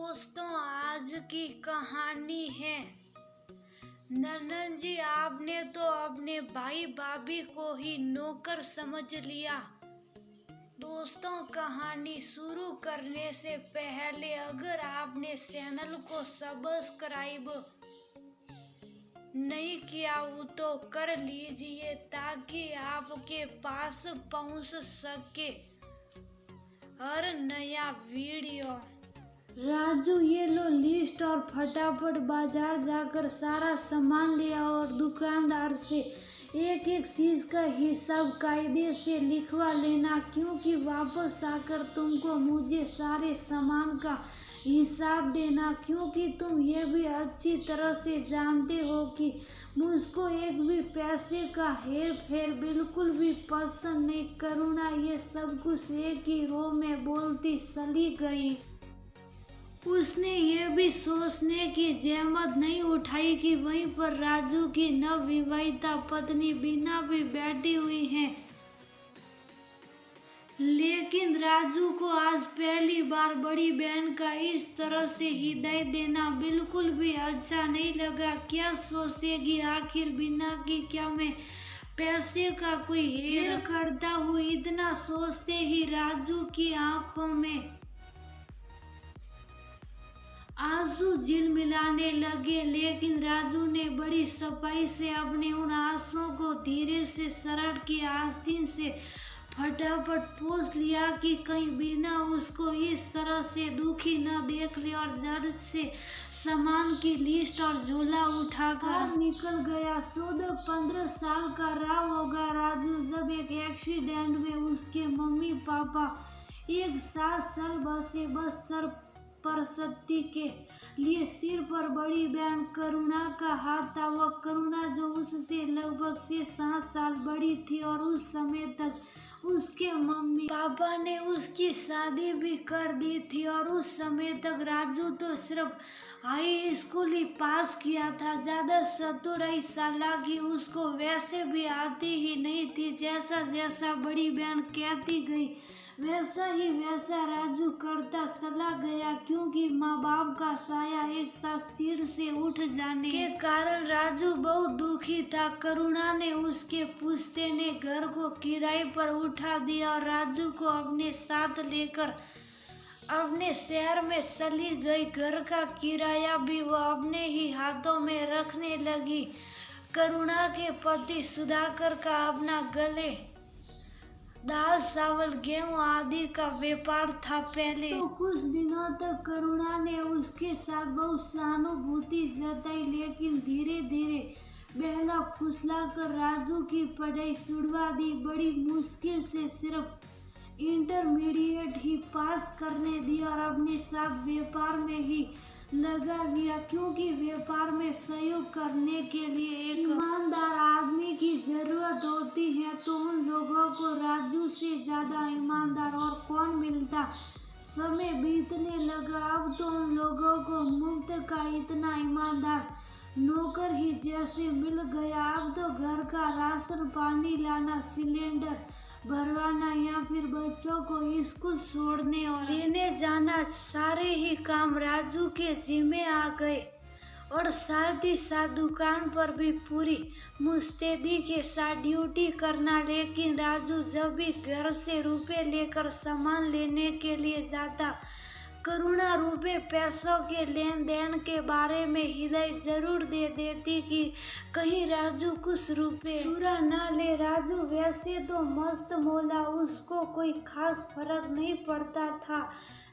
दोस्तों, आज की कहानी है नन्नन जी। आपने तो अपने भाई भाभी को ही नौकर समझ लिया। दोस्तों, कहानी शुरू करने से पहले अगर आपने चैनल को सब्सक्राइब नहीं किया हो तो कर लीजिए ताकि आपके पास पहुंच सके हर नया वीडियो। राजू, ये लो लिस्ट और फटाफट बाजार जाकर सारा सामान ले आओ और दुकानदार से एक एक चीज का हिसाब कायदे से लिखवा लेना, क्योंकि वापस आकर तुमको मुझे सारे सामान का हिसाब देना। क्योंकि तुम ये भी अच्छी तरह से जानते हो कि मुझको एक भी पैसे का हेर फेर बिल्कुल भी पसंद नहीं। करुणा ये सब कुछ एक ही रो में बोलती चली गई। उसने ये भी सोचने की जहमत नहीं उठाई कि वहीं पर राजू की नवविवाहिता पत्नी बीना भी बैठी हुई है। लेकिन राजू को आज पहली बार बड़ी बहन का इस तरह से हिदायत देना बिल्कुल भी अच्छा नहीं लगा। क्या सोचेगी आखिर बीना की, क्या मैं पैसे का कोई हेर करता हूँ? इतना सोचते ही राजू की आंखों में आंसू झिलमिलाने लगे। लेकिन राजू ने बड़ी सफाई से अपने उन आंसुओं को धीरे से सड़क की आस्तीन से फटाफट पोंछ लिया कि कहीं बीना उसको इस तरह से दुखी न देख ले, और जल्द से सामान की लिस्ट और झोला उठाकर निकल गया। 14-15 साल का रहा होगा राजू जब एक एक्सीडेंट में उसके मम्मी पापा एक साथ चल बसे। बस सर परसती के लिए सिर पर बड़ी बहन करुणा का हाथ था। वह करुणा जो उससे लगभग 6-7 साल बड़ी थी, और उस समय तक उसके मम्मी पापा ने उसकी शादी भी कर दी थी। और उस समय तक राजू तो सिर्फ हाई स्कूल ही पास किया था। ज्यादा चतुराई चालाकी उसको वैसे भी आती ही नहीं थी। जैसा जैसा बड़ी बहन कहती गई वैसा ही वैसा राजू करता चला गया, क्योंकि माँ बाप का साया एक साथ सिर से उठ जाने के कारण राजू बहुत दुखी था। करुणा ने उसके पुश्ते ने घर को किराए पर उठा दिया और राजू को अपने साथ लेकर अपने शहर में चली गई। घर का किराया भी वह अपने ही हाथों में रखने लगी। करुणा के पति सुधाकर का अपना गले दाल चावल गेहूं आदि का व्यापार था। पहले तो कुछ दिनों तक करुणा ने उसके साथ बहुत सहानुभूति जताई, लेकिन धीरे धीरे बहला फुसला कर राजू की पढ़ाई छुड़वा दी। बड़ी मुश्किल से सिर्फ इंटरमीडिएट ही पास करने दी और अपने साथ व्यापार में ही लगा दिया, क्योंकि व्यापार में सहयोग करने के लिए एक ईमानदार आदमी की जरूरत होती है। तो उन लोगों को राजू से ज्यादा ईमानदार और कौन मिलता? समय बीतने लगा। अब तो उन लोगों को मुफ्त का इतना ईमानदार नौकर ही जैसे मिल गया। अब तो घर का राशन पानी लाना, सिलेंडर भरवाना या फिर बच्चों को स्कूल छोड़ने और लेने जाना, सारे ही काम राजू के जिम्मे आ गए। और साथ ही साथ दुकान पर भी पूरी मुस्तैदी के साथ ड्यूटी करना। लेकिन राजू जब भी घर से रुपए लेकर सामान लेने के लिए जाता, करुणा रुपए पैसों के लेन देन के बारे में हिदायत जरूर दे देती कि कहीं राजू कुछ रुपए चुरा ना ले। राजू वैसे तो मस्त मौला, उसको कोई खास फर्क नहीं पड़ता था,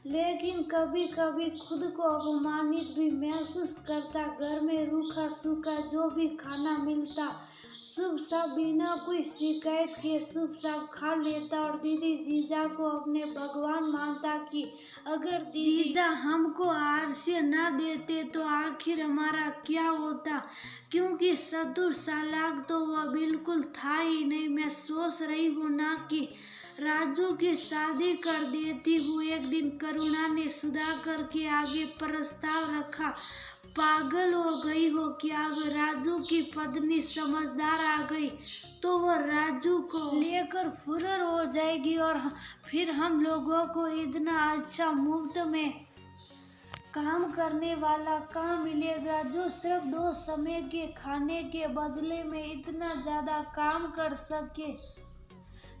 लेकिन कभी कभी खुद को अपमानित भी महसूस करता। घर में रूखा सूखा जो भी खाना मिलता शुभ साफ बिना कोई शिकायत के शुभ साफ खा लेता, और दीदी जीजा को अपने भगवान मानता कि अगर जीजा हमको आरसे ना देते तो आखिर हमारा क्या होता, क्योंकि चतुर चालाक तो वह बिल्कुल था ही नहीं। मैं सोच रही हूँ ना कि राजू की शादी कर देती हूँ। एक दिन करुणा ने सुधाकर के आगे प्रस्ताव रखा। पागल हो गई हो क्या? अगर राजू की पत्नी समझदार आ गई तो वह राजू को लेकर फुर्र हो जाएगी, और फिर हम लोगों को इतना अच्छा मुफ्त में काम करने वाला कहाँ मिलेगा जो सिर्फ 2 समय के खाने के बदले में इतना ज्यादा काम कर सके।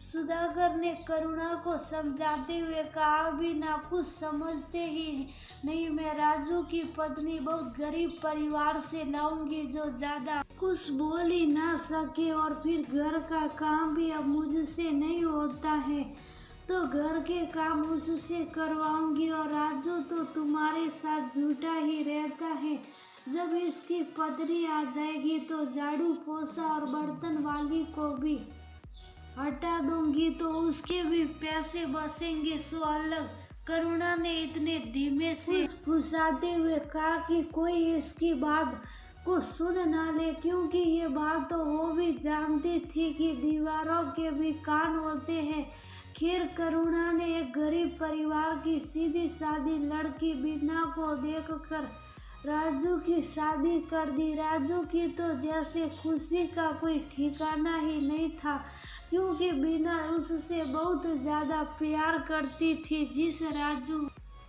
सुधाकर ने करुणा को समझाते हुए कहा, अभी ना कुछ समझते ही नहीं, मैं राजू की पत्नी बहुत गरीब परिवार से लाऊंगी जो ज्यादा कुछ बोल ही ना सके, और फिर घर का काम भी अब मुझसे नहीं होता है तो घर के काम उससे करवाऊंगी, और राजू तो तुम्हारे साथ झूठा ही रहता है। जब इसकी पत्नी आ जाएगी तो झाड़ू पोछा और बर्तन वाली को भी हटा दूंगी तो उसके भी पैसे बचेंगे सो अलग। करुणा ने इतने धीमे से फुसफुसाते हुए कहा कि कोई इसकी बात को सुन ना ले, क्योंकि ये बात तो वो भी जानती थी कि दीवारों के भी कान होते हैं। खैर, करुणा ने एक गरीब परिवार की सीधी सादी लड़की बीना को देखकर राजू की शादी कर दी। राजू की तो जैसे खुशी का कोई ठिकाना ही नहीं था, क्योंकि बीना उससे बहुत ज्यादा प्यार करती थी। जिस राजू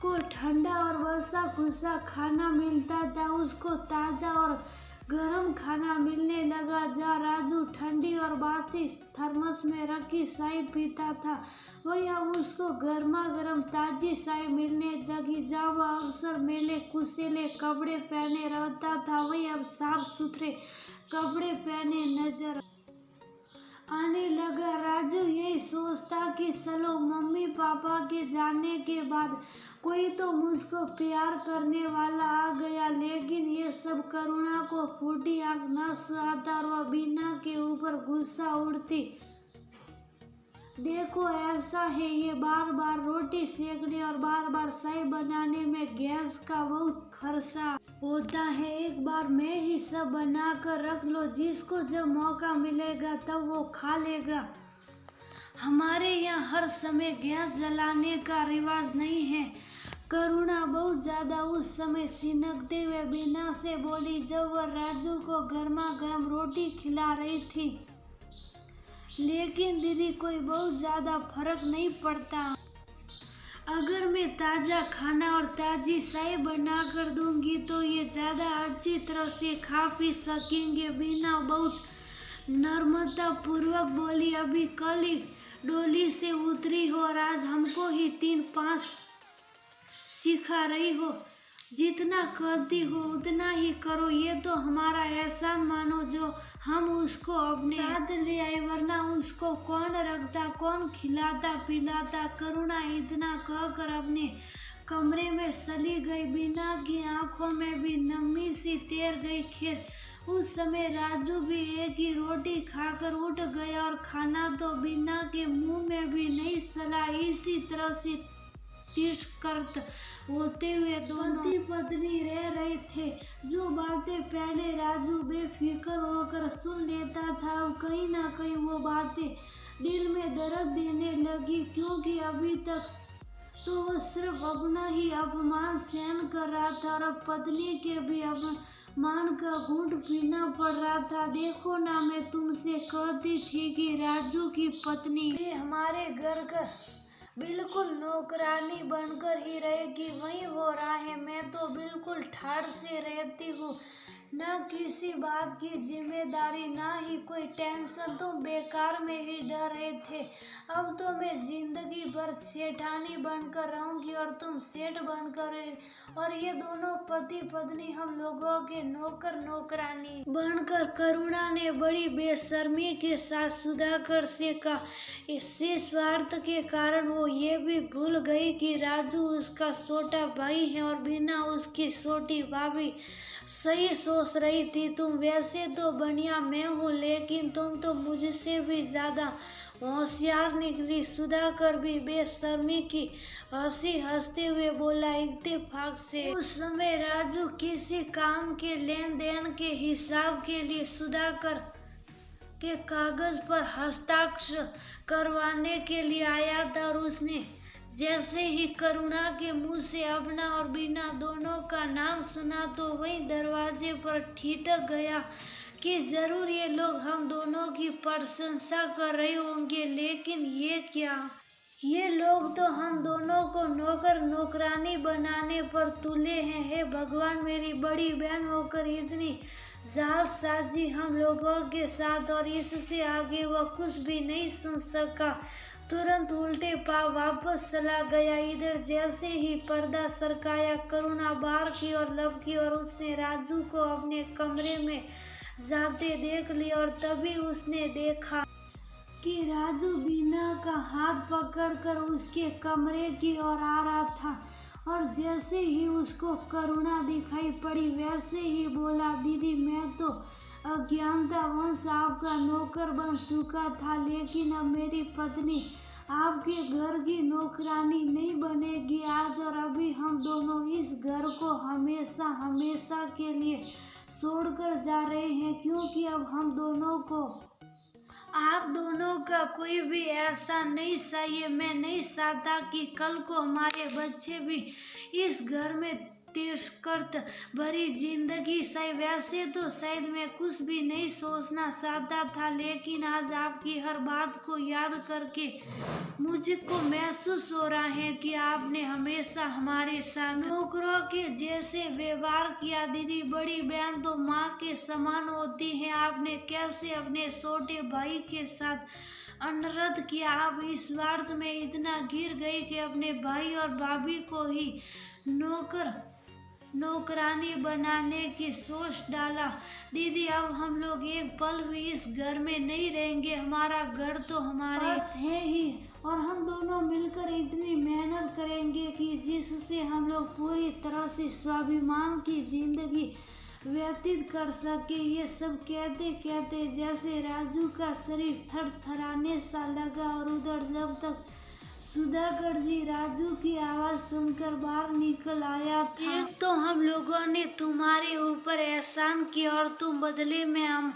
को ठंडा और वसा खुसा खाना मिलता था, उसको ताजा और गरम खाना मिलने लगा। जहाँ राजू ठंडी और बासी थर्मस में रखी चाय पीता था, वही अब उसको गर्मा गर्म ताजी चाय मिलने लगी। जहाँ वह अक्सर मेले कुचेले कपड़े पहने रहता था, वही अब साफ सुथरे कपड़े पहने नजर आने लगा। राजू यही सोचता कि चलो, मम्मी पापा के जाने के बाद कोई तो मुझको प्यार करने वाला आ गया, लेकिन ये सब करुणा को फूटी आंख न सुहाता और वह बीना के ऊपर गुस्सा उड़ती। देखो, ऐसा है, ये बार बार रोटी सेकने और बार बार चाय बनाने में गैस का बहुत खर्चा होता है। एक बार मैं ही सब बना कर रख लो, जिसको जब मौका मिलेगा तब वो खा लेगा। हमारे यहाँ हर समय गैस जलाने का रिवाज नहीं है। करुणा बहुत ज्यादा उस समय सिनकते हुए बीना से बोली, जब वह राजू को गर्मा गर्म रोटी खिला रही थी। लेकिन दीदी, कोई बहुत ज्यादा फर्क नहीं पड़ता। अगर मैं ताज़ा खाना और ताज़ी चाय बना कर दूंगी तो ये ज़्यादा अच्छी तरह से खा पी सकेंगे। बीना बहुत नम्रता पूर्वक बोली, अभी कल ही डोली से उतरी हो और आज हमको ही 3-5 सिखा रही हो। जितना करती हो उतना ही करो, ये तो हमारा एहसान मानो जो हम उसको अपने साथ ले आए, वरना उसको कौन रखता, कौन खिलाता पिलाता। करुणा इतना कहकर अपने कमरे में चली गई। बीना की आंखों में भी नमी सी तैर गई। खैर, उस समय राजू भी एक ही रोटी खाकर उठ गया और खाना तो बीना के मुंह में भी नहीं चला। इसी तरह से तिरस्कृत होते हुए दोनों पति पत्नी रह रहे थे। जो बातें पहले राजू बेफिक्र होकर सुन लेता था, अब कहीं ना कहीं वो बातें दिल में दर्द देने लगी, क्योंकि अभी तक तो वो सिर्फ अपना ही अपमान सहन कर रहा था और अब पत्नी के भी अपमान का घूंट पीना पड़ रहा था। देखो ना, मैं तुमसे कहती थी कि राजू की पत्नी हमारे घर का बिल्कुल नौकरानी बनकर ही रहेगी, वही हो रहा है। मैं तो बिल्कुल ठाड़ से रहती हूँ, ना किसी बात की जिम्मेदारी, ना ही कोई टेंशन। तुम बेकार में ही डर रहे थे। अब तो मैं जिंदगी भर सेठानी बनकर रहूंगी और तुम सेठ बनकर, और ये दोनों पति पत्नी हम लोगों के नौकर नौकरानी बनकर। करुणा ने बड़ी बेशर्मी के साथ सुधाकर से कहा। इससे स्वार्थ के कारण वो ये भी भूल गई कि राजू उसका छोटा भाई है और बीना उसकी छोटी भाभी। सही सोच रही थी, तुम वैसे तो बढ़िया मैं हूँ, लेकिन तुम तो मुझसे भी ज्यादा होशियार निकली। सुधाकर भी बेशर्मी की हंसी हंसते हुए बोला। इत्तेफाक से उस समय राजू किसी काम के लेन देन के हिसाब के लिए सुधाकर के कागज पर हस्ताक्षर करवाने के लिए आया था, और उसने जैसे ही करुणा के मुंह से अपना और बीना दोनों का नाम सुना तो वही दरवाजे पर ठिठक गया कि जरूर ये लोग हम दोनों की प्रशंसा कर रहे होंगे, लेकिन ये क्या। ये लोग तो हम दोनों को नौकर नौकरानी बनाने पर तुले हैं। हे भगवान, मेरी बड़ी बहन होकर इतनी जालसाजी हम लोगों के साथ, और इससे आगे वह कुछ भी नहीं सुन सका। तुरंत उल्टे पांव वापस चला गया। इधर जैसे ही पर्दा सरकाया, करुणा बाहर की ओर लपकी और उसने राजू को अपने कमरे में जाते देख लिया। और तभी उसने देखा कि राजू बीना का हाथ पकड़कर उसके कमरे की ओर आ रहा था। और जैसे ही उसको करुणा दिखाई पड़ी, वैसे ही बोला, दीदी, मैं तो अज्ञानतावश आपका नौकर बन चुका था, लेकिन अब मेरी पत्नी आपके घर की नौकरानी नहीं बनेगी। आज और अभी हम दोनों इस घर को हमेशा हमेशा के लिए छोड़कर जा रहे हैं, क्योंकि अब हम दोनों को आप दोनों का कोई भी ऐसा नहीं चाहिए। मैं नहीं चाहता कि कल को हमारे बच्चे भी इस घर में तिरस्कृत भरी जिंदगी सही। वैसे तो शायद मैं कुछ भी नहीं सोचना चाहता था, लेकिन आज आपकी हर बात को याद करके मुझको महसूस हो रहा है कि आपने हमेशा हमारे साथ नौकरों के जैसे व्यवहार किया। दीदी, बड़ी बहन तो माँ के समान होती है। आपने कैसे अपने छोटे भाई के साथ अनर्थ किया। आप इस स्वार्थ में इतना गिर गए कि अपने भाई और भाभी को ही नौकरानी बनाने की सोच डाला। दीदी, अब हम लोग एक पल भी इस घर में नहीं रहेंगे। हमारा घर तो हमारे पास है ही, और हम दोनों मिलकर इतनी मेहनत करेंगे कि जिससे हम लोग पूरी तरह से स्वाभिमान की जिंदगी व्यतीत कर सके। ये सब कहते कहते जैसे राजू का शरीर थरथराने सा लगा। और उधर जब तक सुधाकर जी राजू की आवाज सुनकर बाहर निकल आया था। एक तो हम लोगों ने तुम्हारे ऊपर एहसान किया और तुम बदले में हम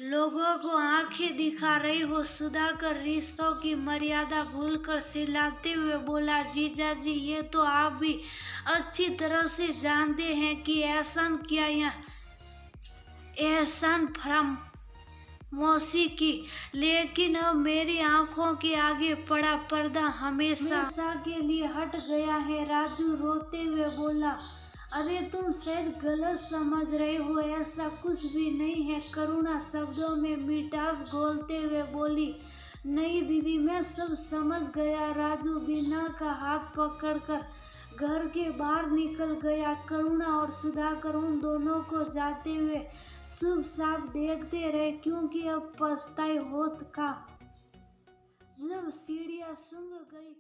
लोगों को आंखें दिखा रही हो। सुधाकर रिश्तों की मर्यादा भूलकर चिल्लाते हुए बोला, जीजा जी, ये तो आप भी अच्छी तरह से जानते हैं कि एहसान किया या एहसान फराम मौसी की, लेकिन अब मेरी आंखों के आगे पड़ा पर्दा हमेशा के लिए हट गया है। राजू रोते हुए बोला, अरे तुम शायद गलत समझ रहे हो, ऐसा कुछ भी नहीं है। करुणा शब्दों में मिठास घोलते हुए बोली, नहीं दीदी, मैं सब समझ गया। राजू बीना का हाथ पकड़कर घर के बाहर निकल गया। करुणा और सुधाकर उन दोनों को जाते हुए शुभ साफ देखते रहे, क्योंकि अब पछताए होत का। जब सीढ़ियां सूंघ गई